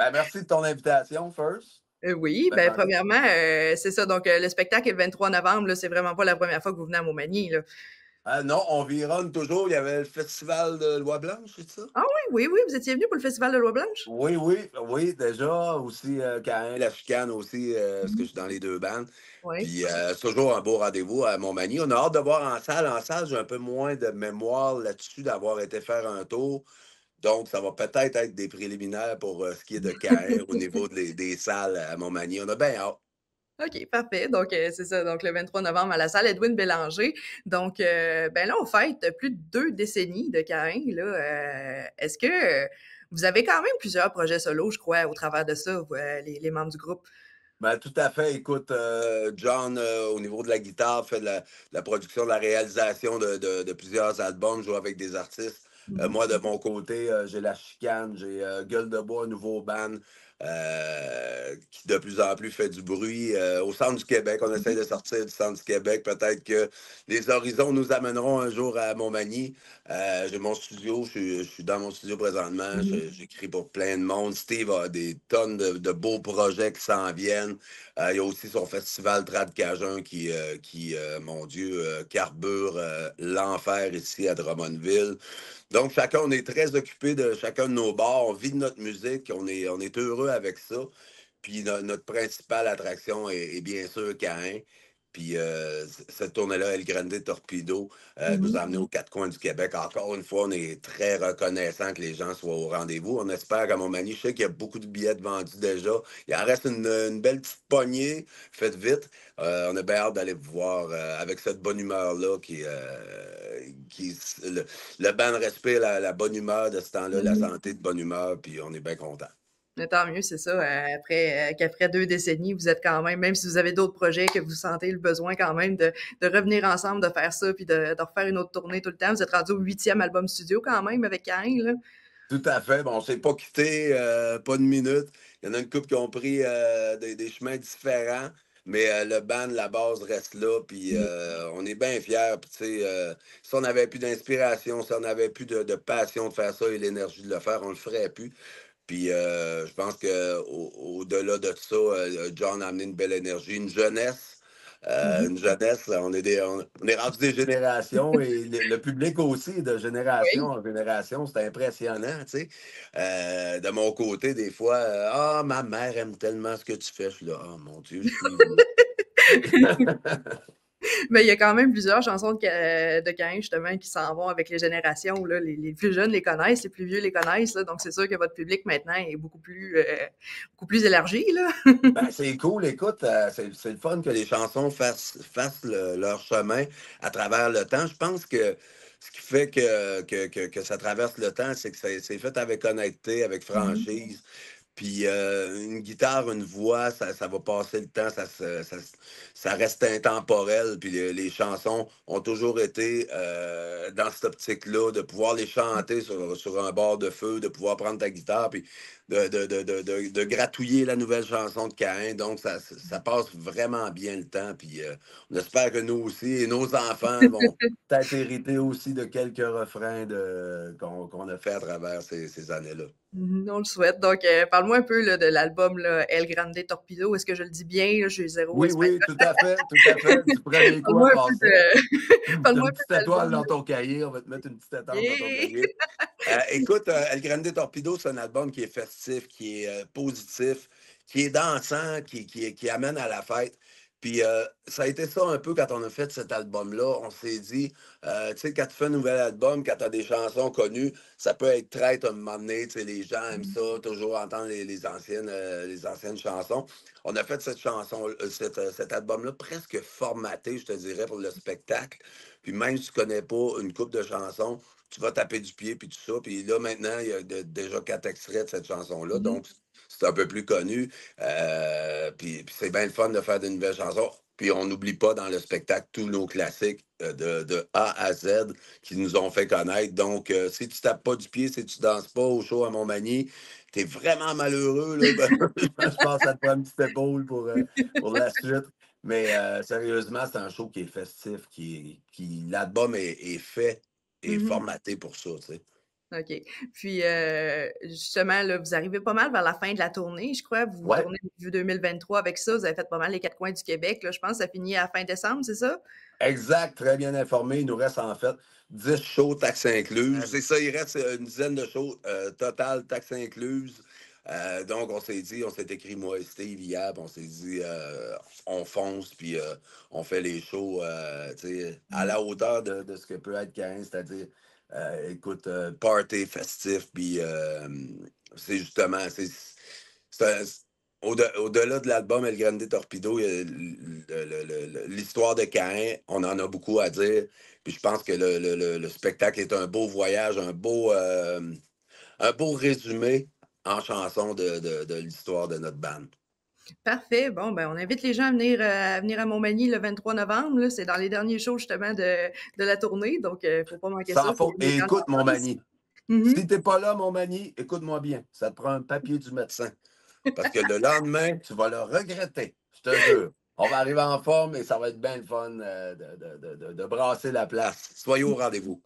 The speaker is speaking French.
Ben, merci de ton invitation, first. Oui, Ben ben gentil. premièrement, c'est ça, donc le spectacle est le 23 novembre, là, c'est vraiment pas la première fois que vous venez à Montmagny, là. Ah non, on vironne toujours. Il y avait le festival de Loi-Blanche, c'est ça? Ah oui, oui, oui, vous étiez venu pour le festival de Loi-Blanche? Oui, oui, oui, déjà. Aussi, Caïn, la chicane aussi, parce que Mmh. je suis dans les deux bandes. Oui. Puis c'est toujours un beau rendez-vous à Montmagny. On a hâte de voir en salle. En salle, j'ai un peu moins de mémoire là-dessus d'avoir été faire un tour. Donc, ça va peut-être être des préliminaires pour ce qui est de Caïn au niveau des salles à Montmagny. On a bien hâte. OK, parfait. Donc, c'est ça, donc le 23 novembre à la salle Edwin Bélanger. Donc, ben là, on fête plus de 2 décennies de Caïn, là. Est-ce que vous avez quand même plusieurs projets solo, je crois, au travers de ça, vous, les membres du groupe? Ben, tout à fait. Écoute, John, au niveau de la guitare, fait de la production, de la réalisation de plusieurs albums, joue avec des artistes. Mhm. Moi, de mon côté, j'ai La Chicane, j'ai Gueule de Bois, un nouveau band qui de plus en plus fait du bruit. Au centre du Québec, on essaie de sortir du centre du Québec. Peut-être que les horizons nous amèneront un jour à Montmagny. J'ai mon studio, je suis dans mon studio présentement, Mhm. j'écris pour plein de monde. Steve a des tonnes de beaux projets qui s'en viennent. Il y a aussi son festival Trad Cajun qui, mon Dieu, carbure l'enfer ici à Drummondville. Donc, chacun, on est très occupé de chacun de nos bars. On vit de notre musique. On est heureux avec ça. Puis notre principale attraction est bien sûr Caïn. Puis cette tournée-là, El Grande Torpedo, nous a Mhm. amenés aux quatre coins du Québec. Encore une fois, on est très reconnaissant que les gens soient au rendez-vous. On espère qu'à Montmagny, je sais qu'il y a beaucoup de billets de vendus déjà. Il en reste une belle petite poignée. Faites vite. On a bien hâte d'aller vous voir avec cette bonne humeur-là qui le band respire la bonne humeur de ce temps-là, la Mhm. santé de bonne humeur, puis on est bien content. Mais tant mieux, c'est ça. Qu'après 2 décennies, vous êtes quand même si vous avez d'autres projets, que vous sentez le besoin quand même de revenir ensemble, de faire ça, puis de refaire une autre tournée tout le temps. Vous êtes rendu au 8e album studio quand même avec Caïn, là. Tout à fait. Bon, on s'est pas quitté, pas de minute. Il y en a une couple qui ont pris des chemins différents, mais le band, la base reste là, puis on est bien fiers. Puis, tu sais, si on n'avait plus d'inspiration, si on n'avait plus de passion de faire ça et l'énergie de le faire, on le ferait plus. Puis je pense qu'au-delà de ça, John a amené une belle énergie, une jeunesse. Mhm. Une jeunesse, on est rendu des générations et le public aussi, de génération Oui. en génération, c'est impressionnant, tu sais. De mon côté, des fois, ah, ma mère aime tellement ce que tu fais. Je suis là, oh mon Dieu, je suis où? Mais il y a quand même plusieurs chansons de Caïn, justement, qui s'en vont avec les générations, là. Les plus jeunes les connaissent, les plus vieux les connaissent, là. Donc, c'est sûr que votre public maintenant est beaucoup plus élargi, là. Ben, c'est cool, écoute, c'est le fun que les chansons fassent leur chemin à travers le temps. Je pense que ce qui fait que ça traverse le temps, c'est que c'est fait avec honnêteté, avec Mhm. franchise. Puis une guitare, une voix, ça va passer le temps, ça reste intemporel. Puis les chansons ont toujours été dans cette optique-là, de pouvoir les chanter sur un bord de feu, de pouvoir prendre ta guitare, puis de gratouiller la nouvelle chanson de Caïn. Donc, ça passe vraiment bien le temps. Puis on espère que nous aussi, et nos enfants vont peut-être hériter aussi de quelques refrains qu'on a fait à travers ces années-là. On le souhaite. Donc, parle-moi un peu là, de l'album là, El Grande Torpedo. Est-ce que je le dis bien? Là? Je suis zéro Oui, espagnol. oui, tout à fait, tout à fait. Du premier coup à Parle-moi un peu passer. T'as parle-moi une un peu petite de étoile l'album. dans ton cahier. On va te mettre une petite étoile dans ton Yeah! cahier. Écoute, El Grande Torpedo, c'est un album qui est festif, qui est positif, qui est dansant, qui amène à la fête. Puis ça a été ça un peu quand on a fait cet album-là. On s'est dit, tu sais, quand tu fais un nouvel album, quand tu as des chansons connues, ça peut être traite à un moment donné. Tu sais, les gens aiment ça, toujours entendre les anciennes chansons. On a fait cette chanson, cet album-là presque formaté, je te dirais, pour le spectacle. Puis même si tu connais pas une coupe de chansons, tu vas taper du pied, puis tout ça. Puis là, maintenant, il y a déjà 4 extraits de cette chanson-là, Mhm. donc c'est un peu plus connu. Puis c'est bien le fun de faire de nouvelles chansons. Puis on n'oublie pas dans le spectacle tous nos classiques de A à Z qui nous ont fait connaître. Donc, si tu tapes pas du pied, si tu danses pas au show à Montmagny, t'es vraiment malheureux, là. Ben, je pense que ça te prend une petite épaule pour la suite. Mais sérieusement, c'est un show qui est festif, l'album est fait et Mhm. formaté pour ça, tu sais. OK. Puis, justement, là, vous arrivez pas mal vers la fin de la tournée, je crois. Vous Ouais, tournez depuis 2023 avec ça. Vous avez fait pas mal les 4 coins du Québec, là. Je pense que ça finit à fin décembre, c'est ça? exact, très bien informé. Il nous reste en fait 10 shows, taxes incluses. C'est ça, il reste une dizaine de shows total, taxes incluses. Donc, on s'est écrit, moi et Steve, hier, puis on s'est dit, on fonce, puis on fait les shows tu sais, à Mmh. la hauteur de ce que peut être Caen, c'est-à-dire, écoute, party festif, puis c'est justement, c'est au-delà de l'album El Grande Torpedo, il y a l'histoire de Caïn, on en a beaucoup à dire. Puis je pense que le spectacle est un beau voyage, un beau résumé en chanson de l'histoire de notre band. Parfait. Bon, ben, on invite les gens à venir à Montmagny le 23 novembre, là. C'est dans les derniers shows, justement, de la tournée. Donc, faut pas manquer ça. Sans Faut faute. venir Et quand écoute, ça mon passe. Mani, Mhm. si t'es pas là, mon Mani, écoute-moi bien. Ça te prend un papier du médecin. Parce que le lendemain, tu vas le regretter. Je te jure. On va arriver en forme et ça va être bien le fun de brasser la place. Soyez au rendez-vous.